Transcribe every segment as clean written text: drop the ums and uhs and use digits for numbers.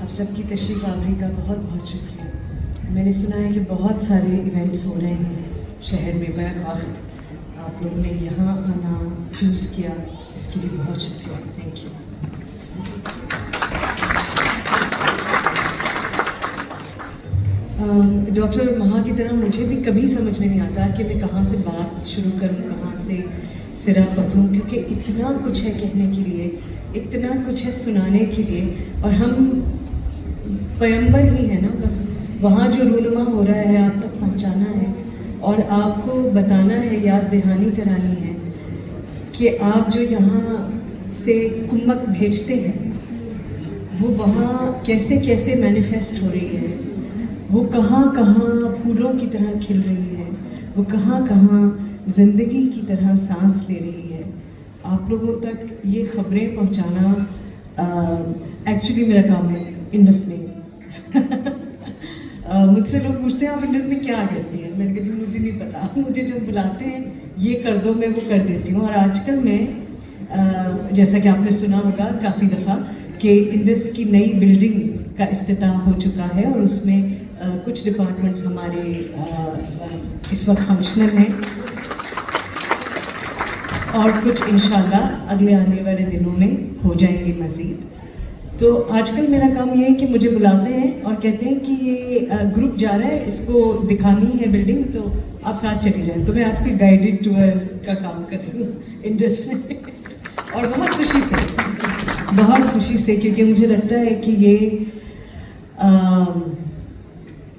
آپ سب کی تشریف آوری کا بہت بہت شکریہ. میں نے سنا ہے کہ بہت سارے ایونٹس ہو رہے ہیں شہر میں بیک وقت. آپ لوگوں نے یہاں آنا چوز کیا، اس کے لیے بہت شکریہ. Thank you. ڈاکٹر مہا کی طرح مجھے بھی کبھی سمجھ میں نہیں آتا کہ میں کہاں سے بات شروع کروں، کہاں سے سرا پکڑوں، کیونکہ اتنا کچھ ہے کہنے کے لیے، اتنا کچھ ہے سنانے کے لیے، اور ہم پیمبر ہی ہیں نا. بس وہاں جو رونما ہو رہا ہے آپ تک پہنچانا ہے اور آپ کو بتانا ہے، یاد دہانی کرانی ہے کہ آپ جو یہاں سے کمک بھیجتے ہیں وہ وہاں کیسے کیسے مینیفیسٹ ہو رہی ہے، وہ کہاں کہاں پھولوں کی طرح کھل رہی ہے، وہ کہاں کہاں زندگی کی طرح سانس لے رہی ہے. آپ لوگوں تک یہ خبریں پہنچانا ایکچولی میرا کام ہے انڈس میں. مجھ سے لوگ پوچھتے ہیں آپ انڈس میں کیا کرتی ہیں؟ میں نے کہا جی مجھے نہیں پتا، مجھے جو بلاتے ہیں یہ کر دو میں وہ کر دیتی ہوں. اور آج کل میں جیسا کہ آپ نے سنا ہوگا کافی دفعہ کہ انڈس کی نئی بلڈنگ کا افتتاح ہو چکا ہے، اور اس میں کچھ ڈپارٹمنٹس ہمارے اس وقت فنکشنل ہیں اور کچھ انشاءاللہ اگلے آنے والے دنوں میں ہو جائیں گے مزید. تو آج کل میرا کام یہ ہے کہ مجھے بلاتے ہیں اور کہتے ہیں کہ یہ گروپ جا رہا ہے، اس کو دکھانی ہے بلڈنگ، تو آپ ساتھ چلے جائیں. تو میں آج کل گائیڈڈ ٹور کا کام کر رہی ہوں انڈس میں، اور بہت خوشی سے کیونکہ مجھے لگتا ہے کہ یہ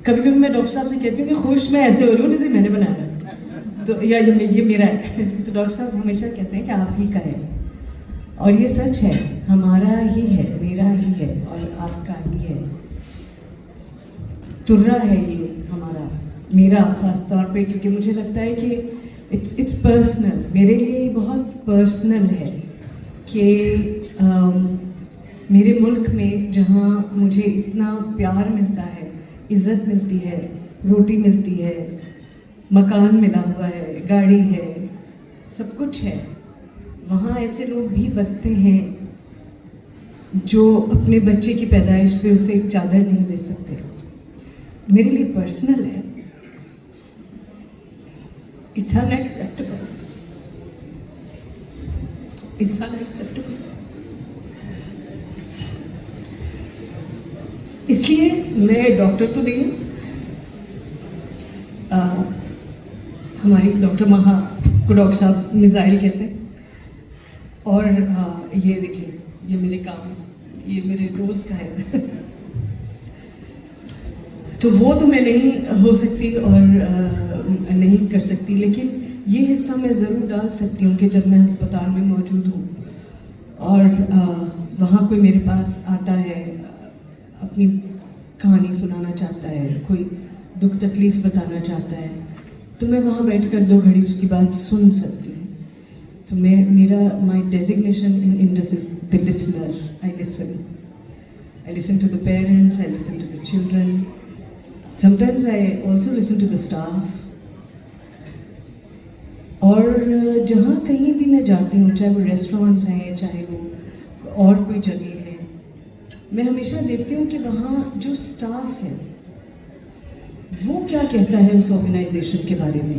کبھی کبھی میں ڈاکٹر صاحب سے کہتی ہوں کہ خوش میں ایسے ہو رہی ہوں جیسے میں نے بنایا، تو یا یہ میرا ہے. تو ڈاکٹر صاحب ہمیشہ کہتے ہیں کہ آپ ہی کا ہے، اور یہ سچ ہے، ہمارا ہی ہے، میرا ہی ہے اور آپ کا ہی ہے. ترا ہے یہ ہمارا، میرا خاص طور پہ، کیونکہ مجھے لگتا ہے کہ اٹس پرسنل. میرے لیے بہت پرسنل ہے کہ میرے ملک میں جہاں مجھے اتنا پیار ملتا ہے، عزت ملتی ہے، روٹی ملتی ہے، مکان ملا ہوا ہے، گاڑی ہے، سب کچھ ہے، وہاں ایسے لوگ بھی بستے ہیں جو اپنے بچے کی پیدائش پہ اسے ایک چادر نہیں دے سکتے. میرے لیے پرسنل ہے. It's unacceptable. It's unacceptable. اس لیے میں ڈاکٹر تو نہیں ہوں. ہماری ڈاکٹر مہا کو ڈاکٹر صاحب میزائل کہتے ہیں، اور یہ دیکھیں یہ میرے کام، یہ میرے دوست کا ہے. تو وہ تو میں نہیں ہو سکتی اور نہیں کر سکتی، لیکن یہ حصہ میں ضرور ڈال سکتی ہوں کہ جب میں ہسپتال میں موجود ہوں اور وہاں کوئی میرے پاس آتا ہے، اپنی کہانی سنانا چاہتا ہے، کوئی دکھ تکلیف بتانا چاہتا ہے، تو میں وہاں بیٹھ کر 2 گھڑی اس کی بات سن سکتی ہوں. تو میرا my designation in Indus is the listener. I listen to the parents, I listen to the children. Sometimes I also listen to the staff. اور جہاں کہیں بھی میں جاتی ہوں، چاہے وہ ریسٹورینٹس ہیں، چاہے وہ اور کوئی جگہ ہے، میں ہمیشہ دیکھتی ہوں کہ وہاں جو اسٹاف ہے وہ کیا کہتا ہے اس آرگنائزیشن کے بارے میں.